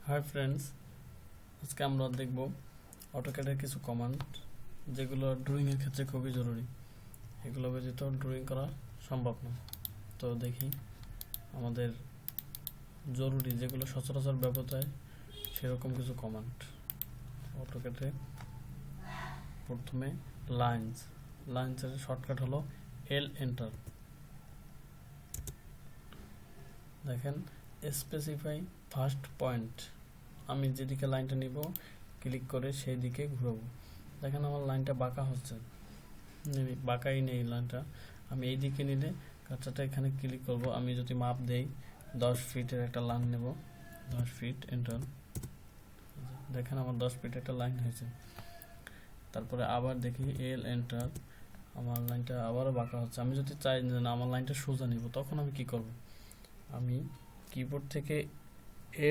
Hi friends, আজকে আমরা দেখব অটোক্যাডের কিছু কমান্ড যেগুলো ড্রয়িংয়ের ক্ষেত্রে খুবই জরুরি। এগুলো ব্যতীত ড্রয়িং করা সম্ভব না। তো দেখি আমাদের জরুরি যেগুলো সচরাচর ব্যবহৃত হয় সেরকম কিছু কমান্ড। অটোক্যাডে প্রথমে লাইন্সের শর্টকাট হলো এল এন্টার। দেখেন স্পেসিফাই ফার্স্ট পয়েন্ট, আমি যেদিকে লাইনটা নিব ক্লিক করে সেই দিকে ঘুরাবো। দেখেন আমার লাইনটা বাঁকা হচ্ছে, বাঁকাই নেই লাইনটা। আমি এই দিকে নিলে কাঁচাটা এখানে ক্লিক করব। আমি যদি মাপ দেই 10 ফিটের একটা লাইন নেব, 10 ফিট এন্টার। দেখেন আমার 10 ফিট একটা লাইন হয়েছে। তারপরে আবার দেখি এল এন্টার, আমার লাইনটা আবারও বাঁকা হচ্ছে। আমি যদি চাই না আমার লাইনটা সোজা নিব, তখন আমি কি করব? আমি কিবোর্ড থেকে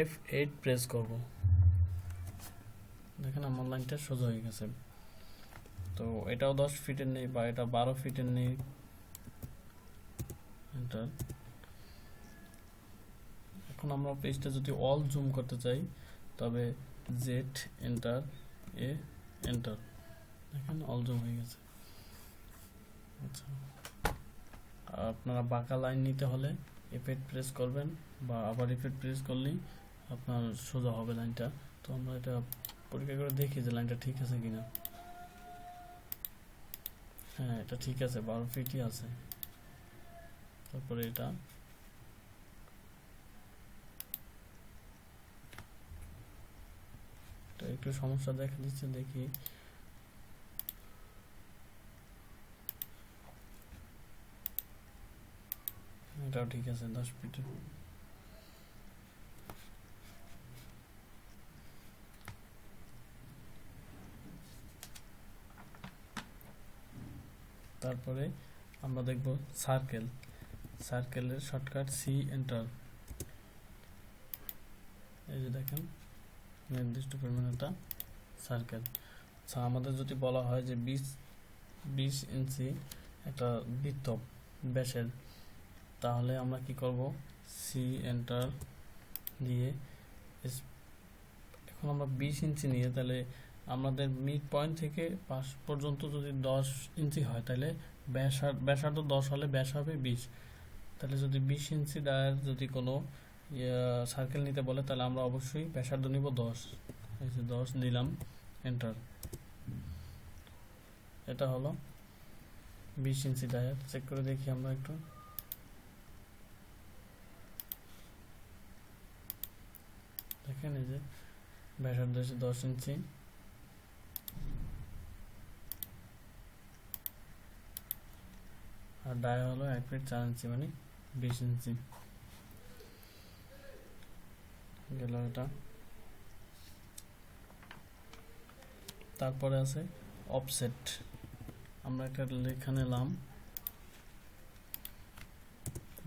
F8 প্রেস করব। দেখেন আমার লাইনটা সোজা হয়ে গেছে। তো এটাও 10 ফিটের নেই বা এটা 12 ফিটের নেই, এন্টার। এখন আমরা পেজটা যদি অল জুম করতে চাই তবে জেড এন্টার, এ এন্টার। দেখেন অল জুম হয়ে গেছে। আচ্ছা, আপনারা বাঁকা লাইন নিতে হলে F8 প্রেস করবেন বা আবার F8 প্রেস করলেই আপনার সোজা হবে লাইনটা। তো আমরা এটা পরীক্ষা করে দেখি যে লাইনটা ঠিক আছে কিনা। হ্যাঁ, এটা ঠিক আছে, 12 ফিটই আছে। তারপরে এটা একটু সমস্যা দেখা দিচ্ছে, দেখি। এটাও ঠিক আছে, 10 ফিটে। তারপরে আমরা দেখব সার্কেলের শর্টকাট সি এন্টার। এই যে দেখেন নির্দিষ্ট পরিমাণ একটা সার্কেল। আচ্ছা, আমাদের যদি বলা হয় যে 20 ইঞ্চি একটা বৃত্ত ব্যাসের, তাহলে আমরা কি করব? সি এন্টার দিয়ে এখন আমরা 20 ইঞ্চি নিয়ে, তাহলে আমাদের মিড পয়েন্ট থেকে পাশ পর্যন্ত যদি 10 ইঞ্চি হয় তাহলে ব্যাসার্ধ 10 হলে ব্যাস হবে 20। তাহলে যদি 20 ইঞ্চি ডায়ার যদি কোনো সার্কেল নিতে বলে তাহলে আমরা অবশ্যই ব্যাসার্ধ নিব 10। এই যে 10 দিলাম, এন্টার। এটা হলো 20 ইঞ্চি ডায়ার। চেক করে দেখি আমরা একটু। দেখেন এই যে ব্যাসার্ধ হচ্ছে 10 ইঞ্চি, আর ডায়া হলো 1 ফিট 4 ইঞ্চি, মানে 20 ইঞ্চি গেল এটা। তারপরে আছে অফসেট। আমরা একটা লেখা নিলাম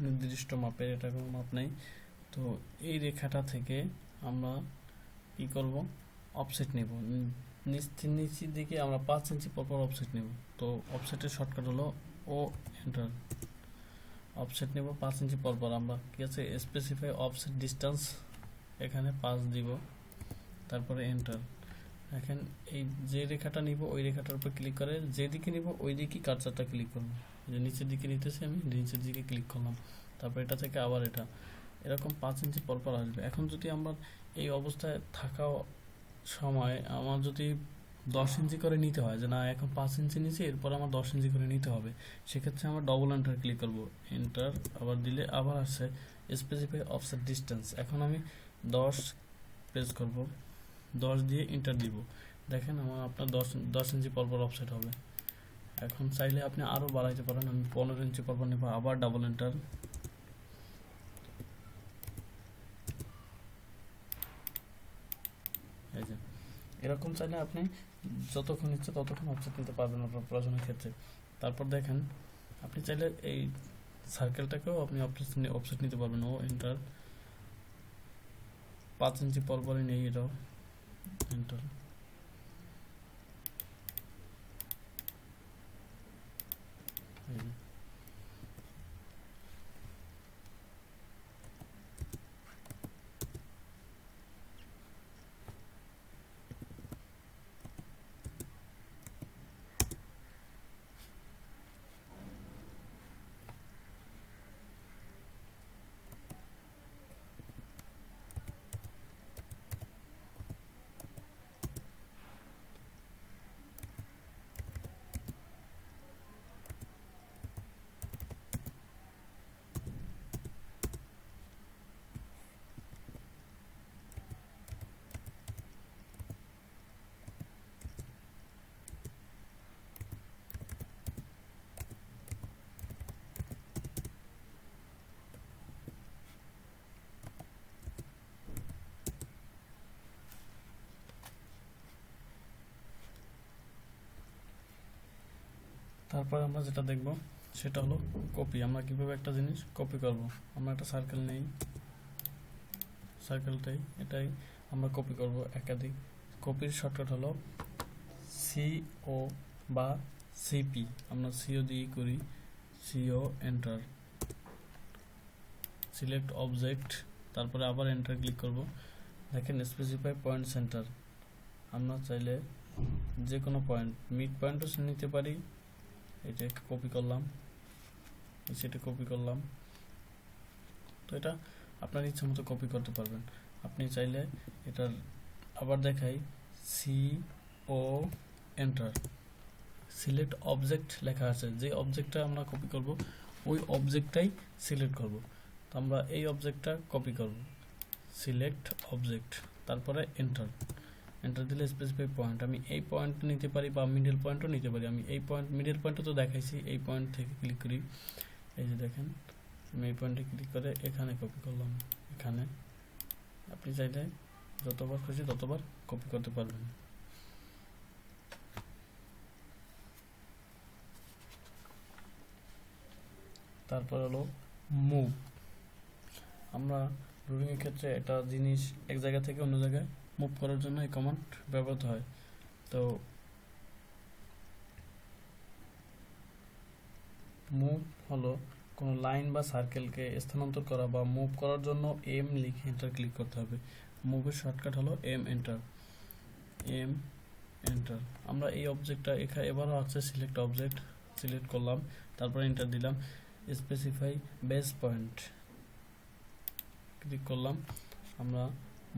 নির্দিষ্ট মাপের, এটা কোনো মাপ নেই। তো এই রেখাটা থেকে আমরা কি করব? অফসেট নেব। নিচের দিকে আমরা 5 ইঞ্চি পর অফসেট নেব। তো অফসেটের শর্টকাট হলো ও এন্টার। অফসেট নেব 5 ইঞ্চি পর। আমরা কি আছে স্পেসিফাই অফসেট ডিস্টেন্স, এখানে 5 দিব, তারপরে এন্টার। দেখেন এই যে রেখাটা নিব ওই রেখাটার উপর ক্লিক করে যেদিকে নিব ওই দিকেই কার্সারটা ক্লিক করব। যে নিচের দিকে নিতেছি আমি নিচের দিকে ক্লিক করলাম, তারপর এটা থেকে আবার এটা এরকম 5 ইঞ্চি পর আসবে। এখন যদি আমরা এই অবস্থায় থাকা সময় আমার যদি 10 ইঞ্চি করে নিতে হয়, যে না এখন 5 ইঞ্চি নিচে এরপর আমার 10 ইঞ্চি করে নিতে হবে, সেক্ষেত্রে আমরা ডবল এন্টার ক্লিক করব। এন্টার আবার দিলে আবার আসছে স্পেসিফাই অফসেট ডিস্টেন্স। এখন আমি 10 প্রেস করব, 10 দিয়ে এন্টার দিব। দেখেন আপনার 10 ইঞ্চি পর অফসেট হবে। এখন চাইলে আপনি আরও বাড়াইতে পারেন। আমি 15 ইঞ্চি পর নেব, আবার ডাবল এন্টার। এই যে এরকম চাইলে আপনি যতক্ষণ ইচ্ছে ততক্ষণ অফসেট নিতে পারবেন আপনার প্রয়োজনের ক্ষেত্রে। তারপর দেখেন আপনি চাইলে এই সার্কেলটাকেও আপনি অফসেট নিতে পারবেন। ও এন্টার, 5 ইঞ্চি পরই নেই, এটাও এন্টার। তারপর আমরা যেটা দেখব সেটা হলো কপি। আমরা কিভাবে একটা জিনিস কপি করব। আমরা একটা সার্কেল নেই, সার্কেলটাই এটাই আমরা কপি করব একাধিক। কপির শর্টকাট হলো সিও বা সিপি। আমরা সিও দিয়ে করি, সিও এন্টার, সিলেক্ট অবজেক্ট, তারপরে আবার এন্টার ক্লিক করব। দেখেন স্পেসিফাই পয়েন্ট সেন্টার, আমরা চাইলে যে কোনো পয়েন্ট, মিড পয়েন্টও নিতে পারি। এটা কপি করলাম, সেটা কপি করলাম। তো এটা আপনার ইচ্ছা মতো কপি করতে পারবেন। আপনি চাইলে এটার আবার দেখাই, সি ও এন্টার, সিলেক্ট অবজেক্ট লেখা আছে, যে অবজেক্টটা আমরা কপি করব ওই অবজেক্টটাই সিলেক্ট করব। তো আমরা এই অবজেক্টটা কপি করব, সিলেক্ট অবজেক্ট, তারপরে এন্টার। এন্টার দিলে স্পেসিফাই পয়েন্ট, আমি এই পয়েন্ট নিতে পারি বা মিডল পয়েন্টও নিতে পারি। আমি এই পয়েন্ট, মিডল পয়েন্টও তো দেখাইছি, এই পয়েন্ট থেকে ক্লিক করি, এই যে দেখেন আমি এই পয়েন্টে ক্লিক করে এখানে কপি করলাম। এখানে আপনি চাইলে যতবার খুশি ততবার কপি করতে পারবেন। তারপর হলো মুভ। আমরা ড্রয়িং এর ক্ষেত্রে একটা জিনিস এক জায়গা থেকে অন্য জায়গায় মুভ করার জন্য এই কমান্ড ব্যবহৃত হয়। তো মুভ হলো কোনো লাইন বা সার্কেলকে স্থানান্তর করা বা মুভ করার জন্য এম লিখে এন্টার ক্লিক করতে হবে। মুভের শর্টকাট হলো এম এন্টার, এম এন্টার। আমরা এই অবজেক্টটা এখানে এবারও আছে সিলেক্ট অবজেক্ট, সিলেক্ট করলাম, তারপর এন্টার দিলাম। স্পেসিফাই বেস পয়েন্ট ক্লিক করলাম, আমরা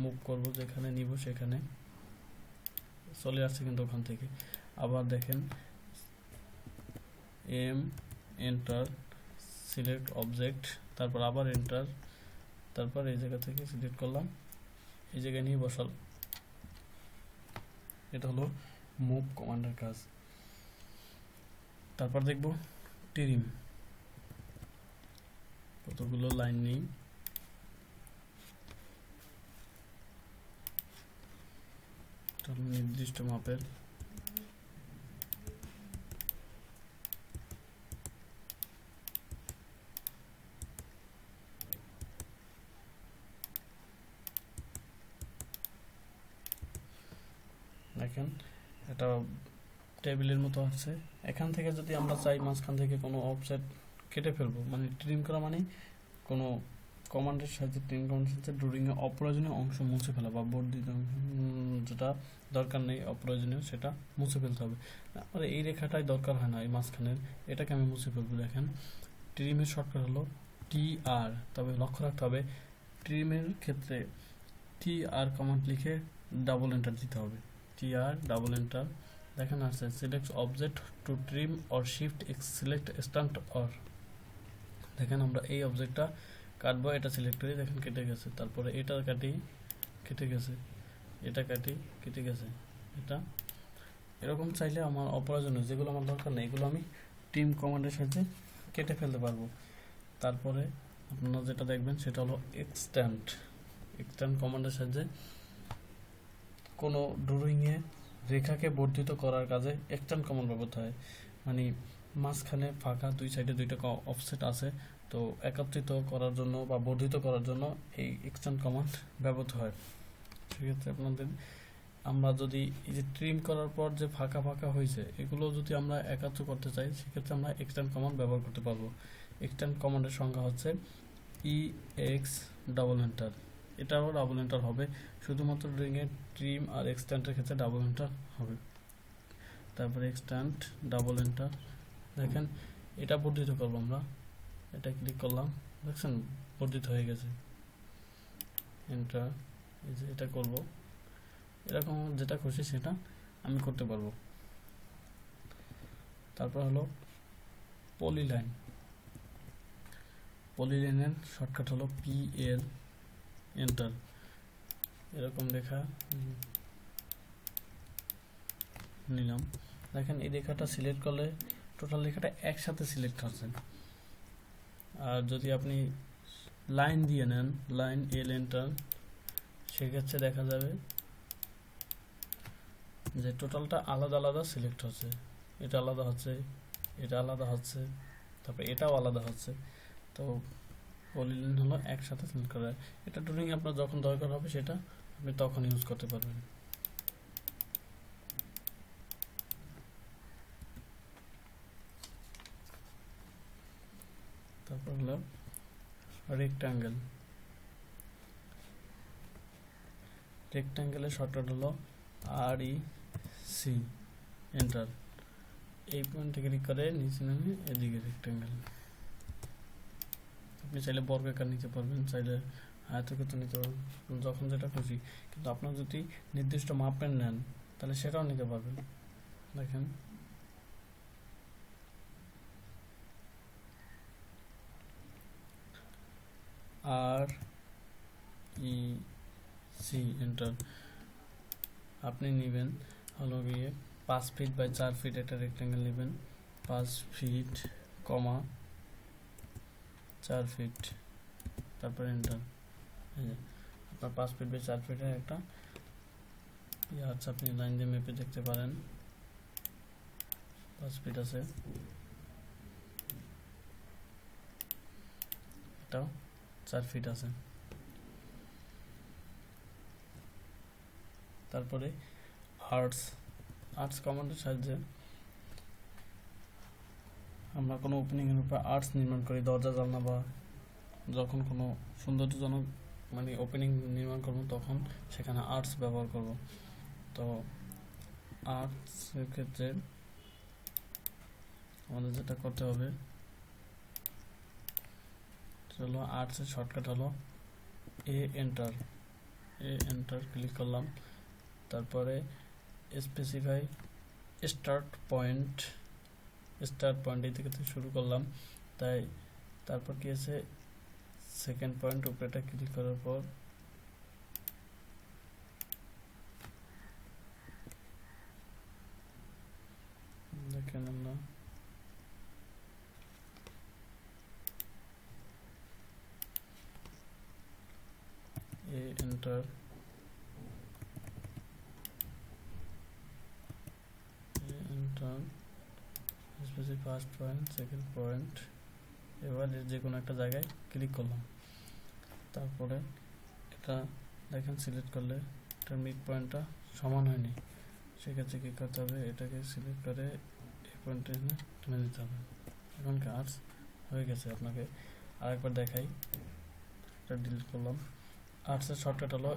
মুভ করব, যেখানে নিব সেখানে চলে আসছে কিন্তু ওখান থেকে। আবার দেখেন এম এন্টার, সিলেক্ট অবজেক্ট, তারপর আবার এন্টার, তারপর এই জায়গা থেকে সিলেক্ট করলাম, এই জায়গায় নিয়ে বসাল। এটা হলো মুভ কমান্ডের কাজ। তারপর দেখব ট্রিম। কতগুলো লাইন নেই, নির্দিষ্ট মাপের। দেখেন এটা টেবিলের মতো আছে। এখান থেকে যদি আমরা চাই মাঝখান থেকে কোনো অফসেট কেটে ফেলবো, মানে ট্রিম করা মানে কোনো কমান্ডের সাহায্যে, ট্রিম কমান্ডের সাহায্যে ড্রয়িংয়ে অপ্রয়োজনীয় অংশ মুছে ফেলা বা বর্ধিত যেটা দরকার নেই অপ্রয়োজনীয় সেটা মুছে ফেলতে হবে। আমার এই রেখাটাই দরকার হয় না, এই মাঝখানের, এটাকে আমি মুছে ফেলবো। দেখেন ট্রিমের শর্টকাট হলো টি আর, তবে লক্ষ্য রাখতে হবে ট্রিমের ক্ষেত্রে টি আর কমান্ড লিখে ডাবল এন্টার দিতে হবে, টি আর ডাবল এন্টার। দেখেন আসছে select object to trim or shift x select stand or. দেখেন আমরা এই অবজেক্টটা কাটবো, এটা সিলেক্ট করি, দেখেন কেটে গেছে। তারপরে এটা কাটি, কেটে গেছে, এটা কাটি, কেটে গেছে। এটা এরকম চাইলে আমার অপ্রয়োজনীয় যেগুলো আমার দরকার নেই এগুলো আমি ট্রিম কমান্ডের সাহায্যে কেটে ফেলতে পারবো। তারপরে আপনারা যেটা দেখবেন সেটা হলো এক্সটেন্ড। এক্সটেন্ড কমান্ডের সাহায্যে কোনো ড্রয়িংয়ে রেখাকে বর্ধিত করার কাজে এক্সটেন্ড কমান্ড ব্যবহৃত হয়। মানে মাঝখানে ফাঁকা, দুই সাইডে দুইটা অফসেট আছে, তো একত্রিত করার জন্য বা বর্ধিত করার জন্য এই এক্সটেন্ড কমান্ড ব্যবহৃত হয়। সেক্ষেত্রে আপনাদের আমরা যদি এই যে ট্রিম করার পর যে ফাঁকা ফাঁকা হয়েছে এগুলো যদি আমরা একাত্র করতে চাই সেক্ষেত্রে আমরা এক্সটেন্ড কমান্ড ব্যবহার করতে পারবো। এক্সটেন্ড কমান্ডের সংখ্যা হচ্ছে EX ডাবল এন্টার, এটাও ডাবল এন্টার হবে, শুধুমাত্র ড্রয়িংয়ের ট্রিম আর এক্সটেন্ডের ক্ষেত্রে ডাবল এন্টার হবে। তারপরে এক্সটেন্ড ডাবল এন্টার, দেখেন এটা বর্ধিত করবো আমরা, এটা ক্লিক করলাম, দেখছেন বর্ধিত হয়ে গেছে, এন্টার। এই যে এটা করব, এরকম যেটা খুশি সেটা আমি করতে পারবো। তারপর হলো পলিলাইন। পলিলাইনের শর্টকাট হলো PL এন্টার। এরকম রেখা নিলাম, দেখেন এই রেখাটা সিলেক্ট করলে টোটাল রেখাটা একসাথে সিলেক্ট হচ্ছে। আর যদি আপনি লাইন দিয়ে নেন, লাইন L এন্টার, সেক্ষেত্রে দেখা যাবে যে টোটালটা আলাদা আলাদা সিলেক্ট হচ্ছে, এটা আলাদা হচ্ছে, এটা আলাদা হচ্ছে, তারপরে এটাও আলাদা হচ্ছে। তো পলিলাইন হলো একসাথে সিলেক্ট করা। এটা ড্রয়িং আপনার যখন দরকার হবে সেটা আপনি তখন ইউজ করতে পারবেন। তারপর হলো রেক্টাঙ্গেল। রেক্টাঙ্গেলের শর্টকাট হলো REC, এন্টার। এই পয়েন্টে ক্লিক করে নিচে নামে এদিকে রেক্টাঙ্গেল। আপনি চাইলে বর্গাকার নিতে পারবেন, চাইলে আয়তক্ষেত্র নিতে পারবেন, যখন যেটা খুশি। কিন্তু আপনার যদি নির্দিষ্ট মাপের নেন তাহলে সেটাও নিতে পারবেন। দেখেন REC, এন্টার। আপনি নেবেন হলো গিয়ে 5 ফিট বাই 4 ফিট একটা রেক্টাঙ্গেল নেবেন, 5 ফিট, 4 ফিট, তারপর এন্টার। আপনার 5 ফিট বাই 4 ফিটের একটা আচ্ছা, আপনি লাইন দিয়ে মেপে দেখতে পারেন 5 ফিট আছে, এটাও 4 ফিট আছে। তারপরে আর্টস কমান্ডের সাহায্যে আমরা কোনো ওপেনিং এর উপর আর্টস নির্মাণ করি, দরজা জানলা বা যখন কোনো সৌন্দর্যজনক মানে ওপেনিং নির্মাণ করব তখন সেখানে আর্টস ব্যবহার করব। তো আর্টসের ক্ষেত্রে আমাদের যেটা করতে হবে হলো আর্টসের শর্টকাট হলো এন্টার ক্লিক করলাম। তারপরে স্পেসিফাই স্টার্ট পয়েন্ট এই থেকে শুরু করলাম। তাই তারপর কি আছে, সেকেন্ড পয়েন্ট উপরেটা ক্লিক করার পর দেখেন আমরা enter first point, second point, এবার যে কোনো একটা জায়গায় ক্লিক করলাম। তারপরে এটা দেখেন সিলেক্ট করলে এটার মিড পয়েন্টটা সমান হয়নি, সেক্ষেত্রে কী করতে হবে, এটাকে সিলেক্ট করে এই পয়েন্টে টেনে দিতে হবে। এখন কি আর্টস হয়ে গেছে। আপনাকে আরেকবার দেখাই, এটা ডিলিট করলাম। আর্টসের শর্টকাট হলো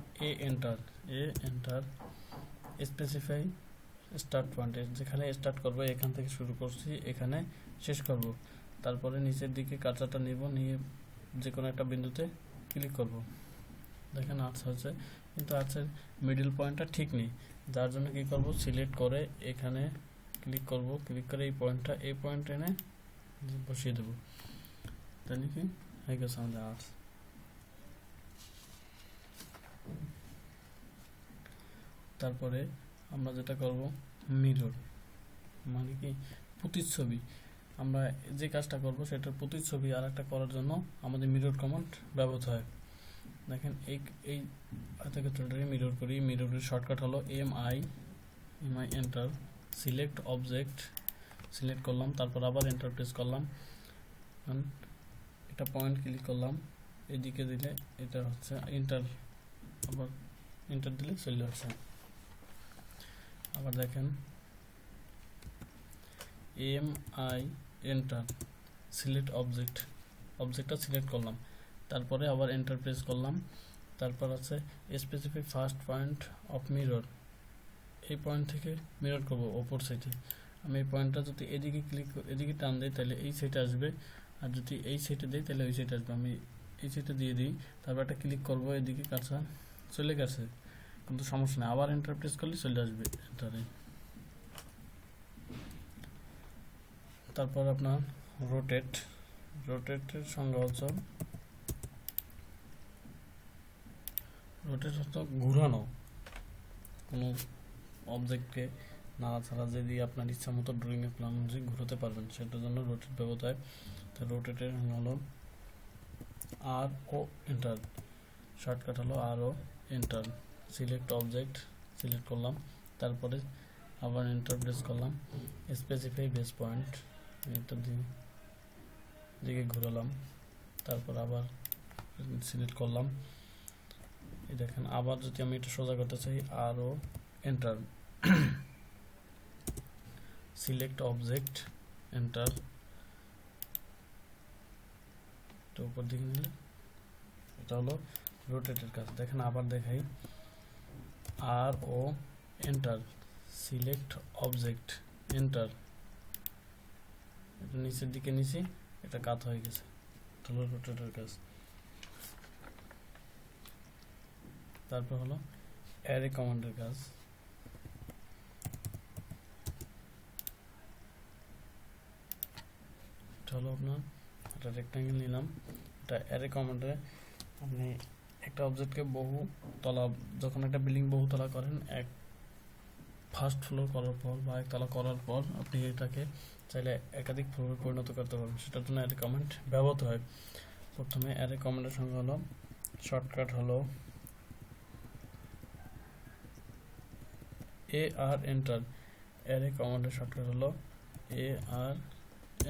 এন্টার স্পেসিফাই স্টার্ট পয়েন্টে, যেখানে স্টার্ট করবো এখান থেকে শুরু করছি, এখানে শেষ করব। তারপরে নিচের দিকে কার্সারটা নিব, নিয়ে যে কোনো একটা বিন্দুতে ক্লিক করব। দেখেন আর্টস হচ্ছে, কিন্তু আর্টসের মিডল পয়েন্টটা ঠিক নেই, যার জন্য কি করব, সিলেক্ট করে এখানে ক্লিক করব, ক্লিক করে এই পয়েন্ট এনে বসিয়ে দেব। তাহলে কি হয়ে গেছে আমাদের আর্টস। তারপরে আমরা যেটা করব মিরর, মানে কি প্রতিচ্ছবি। আমরা যে কাজটা করব সেটার প্রতিচ্ছবি আর একটা করার জন্য আমাদের মিরর কমান্ড ব্যবহৃত হয়। দেখেন এই আয়তক্ষেত্রটাকে মিরর করি। মিররের শর্টকাট হলো MI enter, select object select করলাম, তারপর আবার এন্টার প্রেস করলাম, এটা পয়েন্ট ক্লিক করলাম, এদিকে দিলে এটা হচ্ছে এন্টার, আবার এন্টার দিলে চলে আসছে। আবার দেখেন এমআই এন্টার, সিলেক্ট অবজেক্টটা সিলেক্ট করলাম, তারপরে আবার এন্টার প্রেস করলাম। তারপর আছে specific first point of mirror, এই পয়েন্ট থেকে মিরর করব অপর সাইডে। আমি এই পয়েন্টটা যদি এদিকে টান দিই তাহলে এই সাইডে আসবে, আর যদি এই সাইডে দিই তাহলে ওই সাইডে আসবে। আমি এই সাইডে দিয়ে দিই, তারপর একটা ক্লিক করব, এদিকে কার্সার চলে গেছে, কিন্তু সমস্যা নেই, আবার এন্টার প্রেস করলে চলে আসবে এন্টারে। তারপর আপনার রোটেটের সংজ্ঞা হচ্ছে ঘুরানো, কোনো অবজেক্টকে নাড়াচাড়া যদি আপনার ইচ্ছা মতো ড্রয়িংয়ের প্ল্যান অনুযায়ী ঘুরোতে পারবেন, সেটার জন্য রোটেট ব্যবহৃত হয়। তো রোটেটের হলো RO এন্টার, শর্টকাট হলো RO enter, select object select করলাম, তারপরে আবার এন্টার প্রেস করলাম, স্পেসিফাই বেস পয়েন্ট এটা দিকে ঘোরালাম, তারপর আবার সিলেক্ট করলাম। এই দেখেন আবার যদি আমি এটা সোজা করতে চাই, আরও এন্টার, সিলেক্ট অবজেক্ট, এন্টার, তো উপর দিকে নিলে এটা হলো রোটেটের কাজ। দেখেন আবার দেখাই, আর ও এন্টার, সিলেক্ট অবজেক্ট, এন্টার, এটা নিচের দিকে নিচে এটা কাত হয়ে গেছে, এটা হলো রোটেটের কাজ। তারপর হলো অ্যারে কমান্ডের কাজ। এটা হলো আপনার একটা রেক্টাঙ্গেল নিলাম, এটা অ্যারে কমান্ডে আপনি একটা অবজেক্টকে বহু তলা, যখন একটা বিল্ডিং বহু তলা করেন, এক ফার্স্ট ফ্লোর করার পর বা একতলা করার পর আপনি এটাকে চাইলে একাধিক ফ্লোরে পরিণত করতে পারবেন, সেটার জন্য অ্যারে কমান্ড ব্যবহৃত হয়। প্রথমে অ্যারে কমান্ডের সঙ্গে হলো শর্টকাট হলো AR এন্টার, অ্যারে কমান্ডের শর্টকাট হলো AR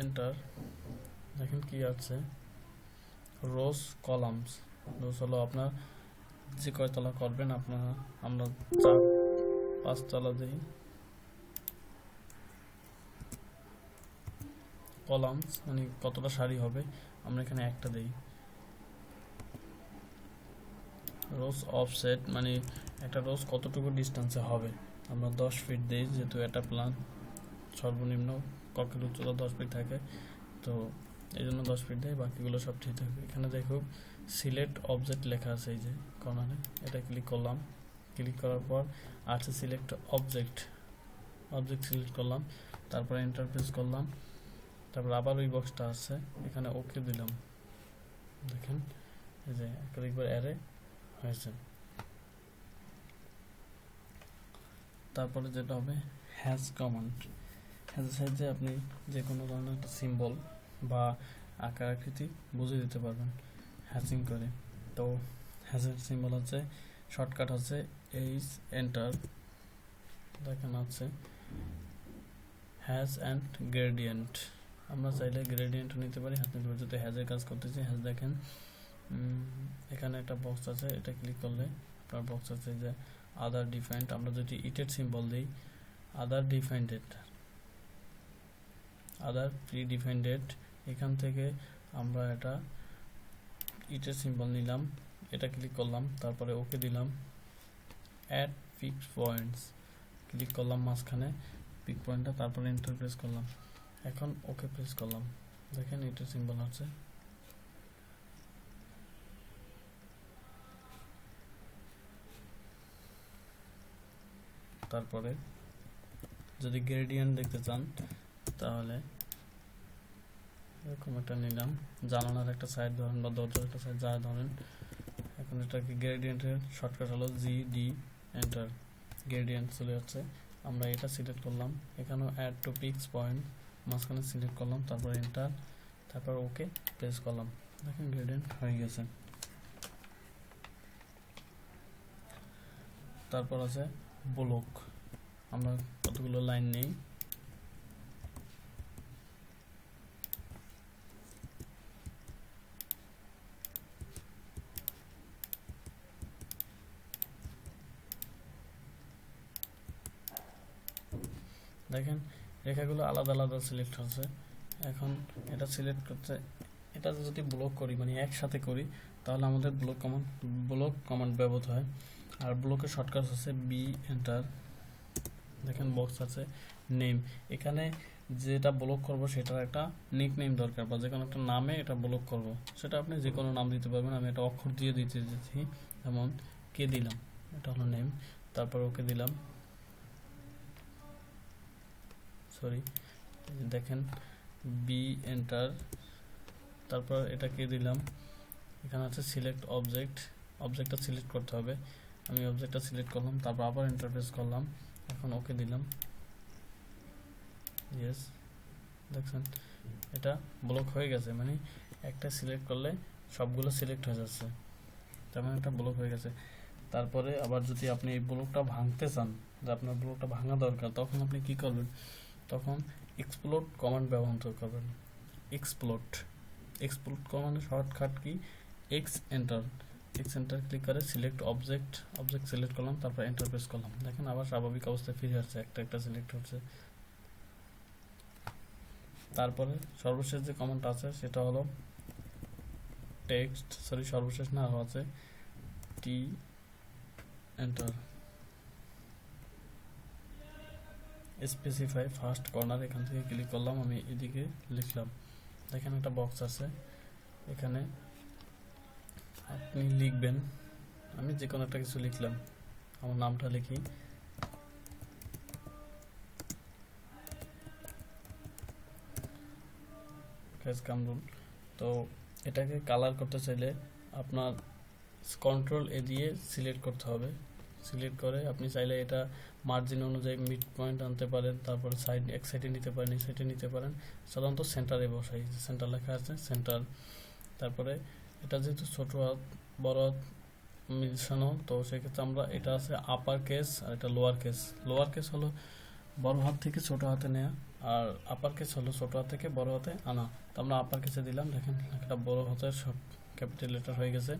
এন্টার। দেখেন কি আছে, রোজ কলামস, রোজ হলো আপনার যে কয়তলা করবেন আপনারা, আমরা 4-5 তলা দিই, কলামস মানে কতটা সারি হবে, আমরা এখানে একটা দিই। রোজ অফসেট মানে একটা রোজ কতটুকু ডিস্টেন্সে হবে, আমরা 10 ফিট দিই, যেহেতু এটা প্ল্যান সর্বনিম্ন ককের উচ্চতা 10 ফিট থাকে, তো এই জন্য 10 ফিট দেয়, বাকিগুলো সব ঠিক থাকবে। এখানে দেখো সিলেক্ট অবজেক্ট লেখা আছে এই যে কর্নারে, এটা ক্লিক করলাম, ক্লিক করার পর আছে সিলেক্ট অবজেক্ট, অবজেক্ট সিলেক্ট করলাম, তারপর এন্টার প্রেস করলাম, তারপর আবার ওই বক্সটা আছে, এখানে ওকে দিলাম। দেখেন এই যে একবার অ্যারে হয়েছে। তারপরে যেটা হবে হ্যাশ কমান্ড, হ্যাজের সাহায্যে আপনি যে কোনো ধরনের একটা সিম্বল বা আকার আকৃতি বুঝিয়ে দিতে পারবেন হ্যাচিং করে। তো হ্যাজের সিম্বল হচ্ছে, শর্টকাট হচ্ছে এইচ এন্টার, দেখেন আছে হ্যাজ অ্যান্ড গ্রেডিয়েন্ট, আমরা চাইলে গ্রেডিয়েন্ট নিতে পারি, হাত নিতে পারি। যদি হ্যাজের কাজ করতেছি, হ্যাজ দেখেন এখানে একটা বক্স আছে, এটা ক্লিক করলে আপনার বক্স আছে যে আদার ডিফাইন্ড, আমরা যদি ইটের সিম্বল দিই, আদার ডিফাইন্ডেড, আদার প্রি ডিফাইন্ডেড, এখান থেকে আমরা এটা ইটের সিম্বল নিলাম, এটা ক্লিক করলাম, তারপরে ওকে দিলাম, অ্যাড ফিক্স পয়েন্টস ক্লিক করলাম মাঝখানে পিক পয়েন্টটা, তারপরে এন্টার প্রেস করলাম, এখন ওকে প্রেস করলাম, দেখেন ইটের সিম্বল আছে। তারপরে যদি গ্রেডিয়েন্ট দেখতে চান তাহলে এরকম একটা নিলাম, জানালার একটা সাইড ধরেন বা দরজার একটা সাইড যা ধরেন, এখন এটাকে গ্রেডিয়েন্টের শর্টকাট হলো GD এন্টার, গ্রেডিয়েন্ট চলে যাচ্ছে। আমরা এটা সিলেক্ট করলাম, এখানেও অ্যাড টু পিক্স পয়েন্ট মাঝখানে সিলেক্ট করলাম, তারপর এন্টার, তারপর ওকে প্রেস করলাম, দেখেন গ্রেডিয়েন্ট হয়ে গেছে। তারপর আছে ব্লক, আমরা কতগুলো লাইন নেই, দেখেন রেখাগুলো আলাদা আলাদা সিলেক্ট হচ্ছে। এখন এটা সিলেক্ট করতে, এটা যদি ব্লক করি মানে একসাথে করি, তাহলে আমাদের ব্লক কমান্ড ব্যবহৃত হয়। আর ব্লকের শর্টকাট হচ্ছে বি এন্টার, দেখেন বক্স আছে নেম, এখানে যেটা ব্লক করব সেটার একটা নিক নেম দরকার, বা যে কোনো একটা নামে এটা ব্লক করব, সেটা আপনি যে কোনো নাম দিতে পারবেন। আমি এটা অক্ষর দিয়ে দিতে চাইছি, যেমন কে দিলাম, এটা হলো নেম, তারপর ওকে দিলাম, সরি দেখেন বি এন্টার, তারপর এটা কে দিলাম, এখানে আছে সিলেক্ট অবজেক্ট, অবজেক্টটা সিলেক্ট করতে হবে, আমি অবজেক্টটা সিলেক্ট করলাম, তারপর আবার ইন্টারফেস করলাম, এখন ওকে দিলাম, ইয়েস, দেখছেন এটা ব্লক হয়ে গেছে, মানে একটা সিলেক্ট করলে সবগুলো সিলেক্ট হয়ে যাচ্ছে, তার মানে একটা ব্লক হয়ে গেছে। তারপরে আবার যদি আপনি এই ব্লকটা ভাঙতে চান, যে আপনার ব্লকটা ভাঙা দরকার, তখন আপনি কি করবেন, তখন এক্সপ্লোড কমান্ড ব্যবহার করবেন। এক্সপ্লোড কমান্ডের shortcut key x enter click করে সিলেক্ট অবজেক্ট সিলেক্ট করলাম, তারপর এন্টার প্রেস করলাম, দেখেন আবার স্বাভাবিক অবস্থায় ফিরে আসছে, একটা সিলেক্ট হচ্ছে। তারপরে সর্বশেষ যে কমান্ড আছে সেটা হলো সর্বশেষ না আছে টি এন্টার স্পেসিফাই ফার্স্ট কর্নার, এখান থেকে ক্লিক করলাম, আমি এদিকে লিখলাম, দেখেন একটা বক্স আছে, এখানে আপনি লিখবেন, আমি যে কোনো একটা কিছু লিখলাম, আমার নামটা লিখি, কামরুল। তো এটাকে কালার করতে চাইলে আপনার কন্ট্রোল এ দিয়ে সিলেক্ট করতে হবে, সিলেক্ট করে আপনি চাইলে এটা মার্জিন অনুযায়ী মিড পয়েন্ট আনতে পারেন, তারপরে এক সাইডে নিতে পারেন, এই সাইডে নিতে পারেন, সাধারণত সেন্টারে বসাই, সেন্টার লেখা আছে সেন্টার। তারপরে এটা যেহেতু ছোট হাত বড় হাত মিশানো, তো সেক্ষেত্রে আমরা এটা আছে আপার কেস আর এটা লোয়ার কেস হলো বড় হাত থেকে ছোট হাতে নেওয়া, আর আপার কেস হলো ছোট হাত থেকে বড় হাতে আনা। তো আমরা আপার কেসে দিলাম, দেখেন একটা বড় হাতের সব ক্যাপিটাল লেটার হয়ে গেছে।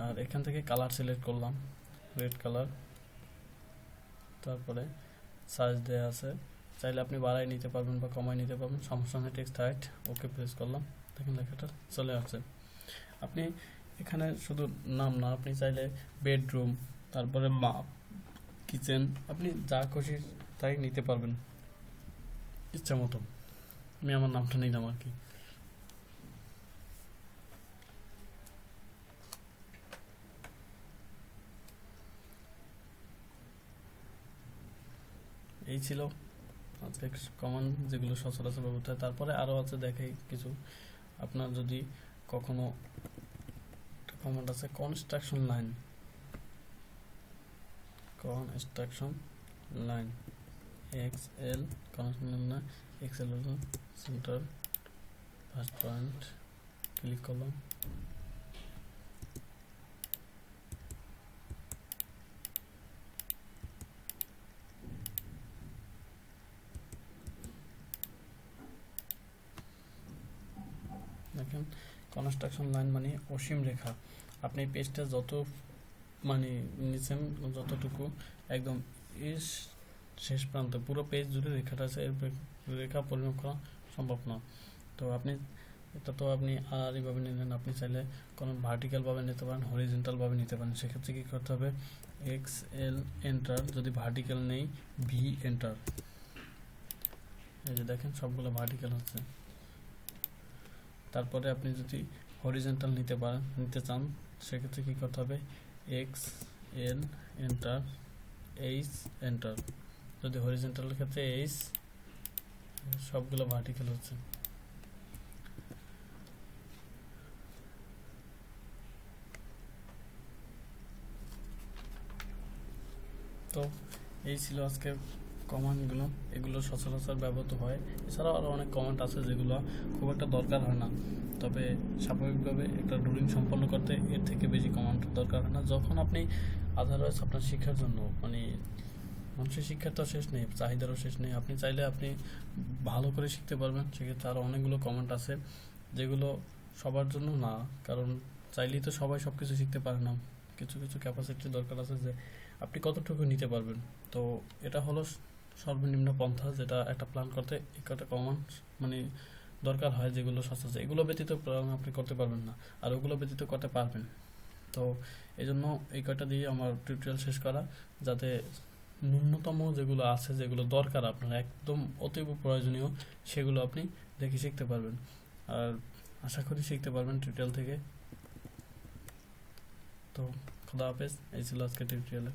আর এখান থেকে কালার সিলেক্ট করলাম, রেড কালার, তারপরে সাইজ দেওয়া আছে, চাইলে আপনি বাড়াই নিতে পারবেন বা কমাই নিতে পারবেন, সমস্যা নেই। টেক্সট হাইট ওকে প্রেস করলাম, দেখেন লেখাটা চলে আসছে। আপনি এখানে শুধু নাম না, আপনি চাইলে বেডরুম, তারপরে মাপ, কিচেন, আপনি যা খুশি তাই নিতে পারবেন ইচ্ছা মতো। আমি আমার নামটা নিলাম আর কি। এই ছিল আজকে কমান্ড যেগুলো সচরাচর ব্যবহৃত হয়। তারপরে আরও আছে দেখাই কিছু, আপনার যদি কখনো কমান্ড আছে construction line XL construction line XL centre first point, click করলাম, দেখেন কনস্ট্রাকশন লাইন মানে অসীম রেখা। আপনি পেজটা যত মানে নিচেন যতটুকু একদম শেষ প্রান্ত পুরো পেজ জুড়ে রেখাটা আছে, এর রেখা পরিমাপ করা সম্ভব না। তো আপনি এটা তো আপনি আর এইভাবে নিলেন, আপনি চাইলে কোনো ভার্টিক্যালভাবে নিতে পারেন, হরিজেন্টালভাবে নিতে পারেন। সেক্ষেত্রে কী করতে হবে এক্সএল এন্টার, যদি ভার্টিক্যাল নেই ভি এন্টার, এই যে দেখেন সবগুলো ভার্টিক্যাল হচ্ছে। তারপরে আপনি যদি হরিজেন্টাল নিতে চান সেক্ষেত্রে কী করতে হবে X L enter H enter, যদি হরিজেন্টালের ক্ষেত্রে এইচ, সবগুলো ভার্টিক্যাল হচ্ছে। তো এই ছিল আজকের কমান্ডগুলো, এগুলো সচরাচর ব্যবহৃত হয়। এছাড়াও আরও অনেক কমান্ড আছে যেগুলো খুব একটা দরকার হয় না, তবে স্বাভাবিকভাবে একটা রুটিন সম্পন্ন করতে এর থেকে বেশি কমান্ড দরকার হয় না। যখন আপনি আদারওয়াইজ আপনার শিক্ষার জন্য মানে মানুষের শিক্ষার তো শেষ নেই, চাহিদারও শেষ নেই, আপনি চাইলে আপনি ভালো করে শিখতে পারবেন। সেক্ষেত্রে আরও অনেকগুলো কমান্ড আছে যেগুলো সবার জন্য না, কারণ চাইলেই তো সবাই সব কিছু শিখতে পারে না, কিছু কিছু ক্যাপাসিটির দরকার আছে যে আপনি কতটুকু নিতে পারবেন। তো এটা হলো সর্বনিম্ন পন্থা, যেটা একটা প্ল্যান করতে এই কটা কমান্ড মানে দরকার হয়, যেগুলো সচরাচর এগুলো ব্যতীত আপনি করতে পারবেন না, আর ওগুলো ব্যতীত করতে পারবেন। তো এই জন্য এই কয়টা দিয়ে আমার টিউটোরিয়াল শেষ করা, যাতে ন্যূনতম যেগুলো আছে যেগুলো দরকার আপনার একদম অতীব প্রয়োজনীয় সেগুলো আপনি দেখে শিখতে পারবেন, আর আশা করি শিখতে পারবেন টিউটোরিয়াল থেকে। তো খোদা হাফেজ, এই ছিল আজকে টিউটোরিয়ালে।